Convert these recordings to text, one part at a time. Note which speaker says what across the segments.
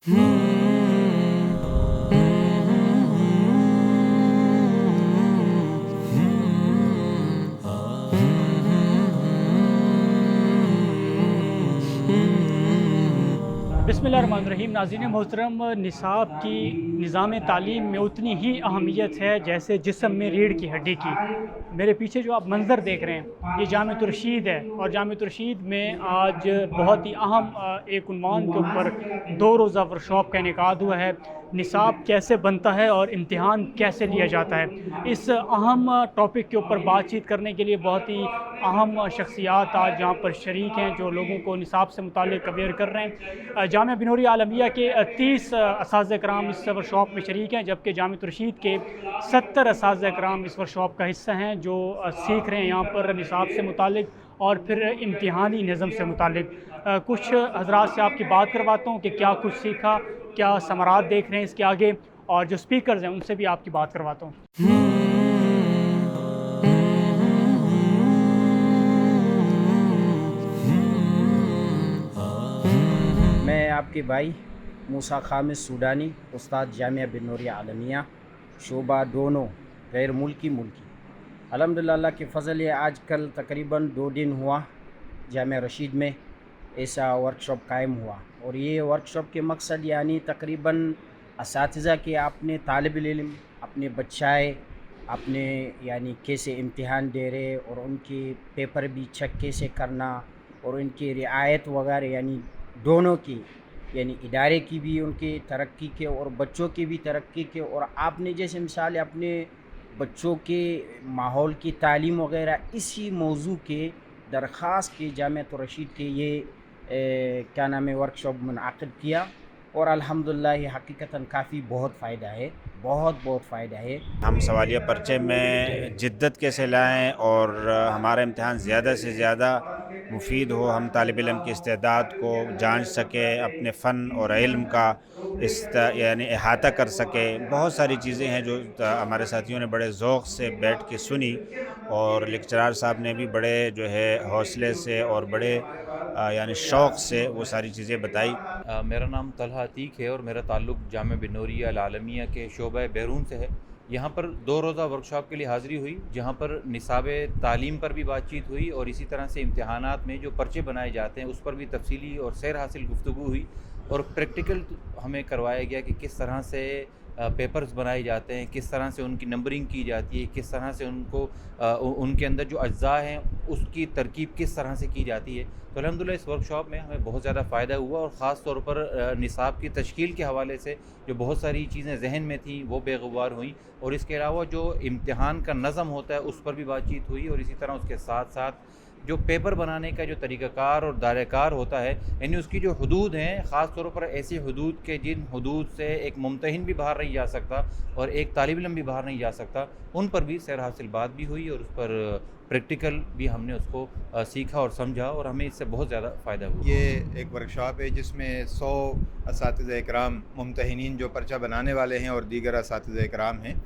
Speaker 1: बिस्मिल्लाहिर्रहमानिर्रहीम। नाज़रीन मोहतरम, निसाब की निज़ाम तालीम में उतनी ही अहमियत है जैसे जिस्म में रीढ़ की हड्डी की। मेरे पीछे जो आप मंज़र देख रहे हैं ये जामिअत रशीद है, और जामिअत रशीद में आज बहुत ही अहम एक उन्वान के ऊपर 2 रोज़ा वर्कशॉप का इनेकाद हुआ है। निसाब कैसे बनता है और इम्तिहान कैसे लिया जाता है, इस अहम टॉपिक के ऊपर बातचीत करने के लिए बहुत ही अहम शख्सियात आज यहाँ पर शरीक हैं जो लोगों को निसाब से मुतालिक अवेयर कर रहे हैं। जामिया बिनूरिया आलमिया के 30 असातिज़ा कराम इस वर्कशॉप में शरीक हैं, जबकि जामिअत रशीद के 70 असातिज़ा कराम इस वर्कशॉप का हिस्सा हैं जो सीख रहे हैं यहाँ पर निसाब से मुतालिक और फिर इम्तिहानी निज़म से मुतालिक। कुछ हज़रात से आपकी बात करवाता हूँ कि क्या कुछ सीखा, क्या समरात देख रहे हैं इसके आगे, और जो स्पीकर्स हैं उनसे भी आपकी बात करवाता हूँ।
Speaker 2: मैं आपके भाई मूसा खामिस सूडानी, उस्ताद जामिया बिनूरिया आलमिया, शोबा दोनों गैर मुल्की मुल्की। अल्हम्दुलिल्लाह अल्लाह के फ़ज़ल है, आज कल तकरीबन 2 दिन हुआ जामिया रशीद में ऐसा वर्कशॉप कायम हुआ। और ये वर्कशॉप के मकसद यानी तकरीबन असातिज़ा के अपने तालिब इल्म, अपने बच्चाए अपने यानी कैसे इम्तिहान दे रहे और उनके पेपर भी चेक कैसे करना और उनकी रियायत वगैरह यानी दोनों की, यानी इदारे की भी उनके तरक्की के और बच्चों की भी तरक्की के। और आपने जैसे मिसाल अपने बच्चों के माहौल की तालीम वगैरह इसी मौजू के दरख्वास्त के जामिअत रशीद के ये क्या नाम है वर्कशॉप मुनअक़िद किया। और अल्हम्दुलिल्लाह हकीकतन काफ़ी बहुत फ़ायदा है, बहुत फ़ायदा है।
Speaker 3: हम सवालिया पर्चे में जिद्दत कैसे लाएं और हमारा इम्तिहान ज़्यादा से ज़्यादा मुफीद हो, हम तालिब इल्म की इस्तेदाद को जांच सकें, अपने फ़न और इल्म का यानी अहाता कर सकें। बहुत सारी चीज़ें हैं जो हमारे साथियों ने बड़े ज़ौक़ से बैठ के सुनी, और लेक्चरार साहब ने भी बड़े जो है हौसले से और बड़े यानी शौक़ से वो सारी चीज़ें बताई।
Speaker 4: मेरा नाम तलहा अतीक है और मेरा ताल्लुक़ जामिया बिनूरिया आलमिया के शोबा बैरून से है। यहाँ पर 2 रोज़ा वर्कशॉप के लिए हाज़िरी हुई, जहाँ पर निसाब तालीम पर भी बातचीत हुई और इसी तरह से इम्तिहानात में जो पर्चे बनाए जाते हैं उस पर भी तफसीली और सैर हासिल गुफ्तगू हुई। और प्रैक्टिकल हमें करवाया गया कि किस तरह से पेपर्स बनाए जाते हैं, किस तरह से उनकी नंबरिंग की जाती है, किस तरह से उनको उनके अंदर जो अज्जा हैं उसकी तरकीब किस तरह से की जाती है। तो अल्हम्दुलिल्लाह इस वर्कशॉप में हमें बहुत ज़्यादा फ़ायदा हुआ, और ख़ास तौर पर निसाब की तश्कील के हवाले से जो बहुत सारी चीज़ें जहन में थी वो बेगुबार हुई। और इसके अलावा जो इम्तिहान का नज़म होता है उस पर भी बातचीत हुई, और इसी तरह उसके साथ साथ जो पेपर बनाने का जो तरीक़ाकार और दायरेकार होता है, यानी उसकी जो हदूद हैं, ख़ास तौर पर ऐसी हदूद के जिन हदूद से एक मुम्तहिन भी बाहर नहीं जा सकता और एक तालिब इल्म भी बाहर नहीं जा सकता, उन पर भी सैर हासिल बात भी हुई, और उस पर प्रैक्टिकल भी हमने उसको सीखा और समझा, और हमें इससे बहुत ज़्यादा फ़ायदा हुआ।
Speaker 5: ये एक वर्कशॉप है जिसमें 100 असातिज़ा इकराम मुम्तहिनीन जो पर्चा बनाने वाले हैं और दीगर असातिज़ा इकराम हैं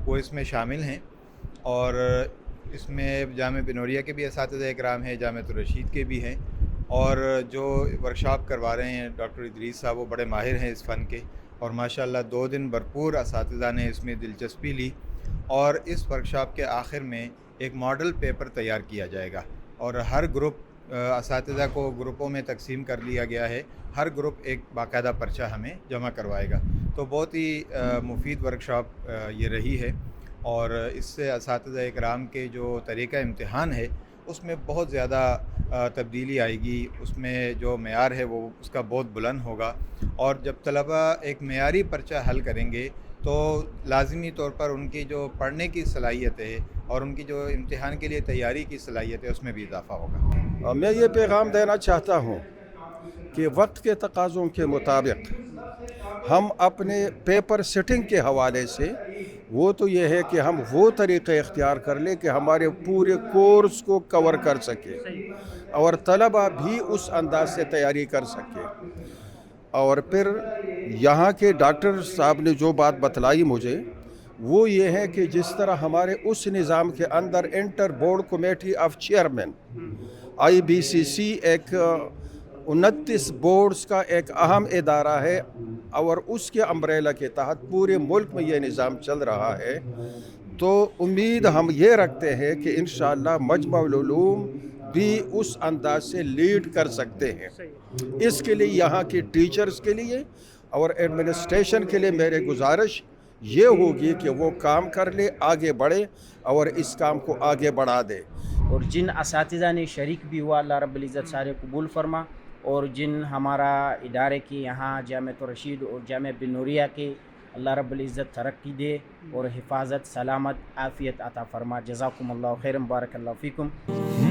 Speaker 5: वो इसमें शामिल हैं। और इसमें जामिया बिनूरिया के भी असातिज़ा इकराम हैं, जामिअत रशीद के भी हैं, और जो वर्कशॉप करवा रहे हैं डॉक्टर इदरीस साहब वो बड़े माहिर हैं इस फ़न के। और माशाल्लाह 2 दिन भरपूर असातिज़ा ने इसमें दिलचस्पी ली, और इस वर्कशॉप के आखिर में एक मॉडल पेपर तैयार किया जाएगा, और हर ग्रुप असातिज़ा को ग्रुपों में तकसीम कर लिया गया है, हर ग्रुप एक बाकायदा पर्चा हमें जमा करवाएगा। तो बहुत ही मुफीद वर्कशॉप ये रही है, और इससे असातिज़ा इकराम के जो तरीक़ा इम्तिहान है उसमें बहुत ज़्यादा तब्दीली आएगी। उसमें जो मेयार है वो उसका बहुत बुलंद होगा, और जब तलबा एक मेयारी पर्चा हल करेंगे तो लाज़मी तौर पर उनकी जो पढ़ने की सलाहियत है और उनकी जो इम्तिहान के लिए तैयारी की सलाहियत है उसमें भी इजाफ़ा होगा।
Speaker 6: मैं ये पैगाम देना चाहता हूँ कि वक्त के तकाज़ों के मुताबिक हम अपने पेपर सेटिंग के हवाले से वो तो ये है कि हम वो तरीक़े इख्तियार कर लें कि हमारे पूरे कोर्स को कवर कर सके और तलबा भी उस अंदाज से तैयारी कर सके। और फिर यहाँ के डॉक्टर साहब ने जो बात बतलाई मुझे वो ये है कि जिस तरह हमारे उस निज़ाम के अंदर inter board committee of chairman IBCC एक 29 बोर्ड्स का एक अहम इदारा है और उसके अम्ब्रेला के तहत पूरे मुल्क में ये निज़ाम चल रहा है। तो उम्मीद हम ये रखते हैं कि इंशाअल्लाह मजमा-उल उलूम भी उस अंदाज से लीड कर सकते हैं। इसके लिए यहाँ के टीचर्स के लिए और एडमिनिस्ट्रेशन के लिए मेरी गुजारिश ये होगी कि वो काम कर ले, आगे बढ़े और इस काम को आगे बढ़ा दे।
Speaker 2: और जिन असातिज़ा ने शरीक भी हुआ, अल्लाह रब्बुल इज़्ज़त सारे कबूल फरमा। और जिन हमारा इदारे के यहाँ जामिया रशीद और जामिया बिन्नूरिया के, अल्लाह रब्बुल इज़्ज़त तरक्की दे और हिफाजत, सलामत, आफ़ियत अता फरमा। जज़ाकुमुल्लाहु खैरन, बारकल्लाहु फ़ीकुम।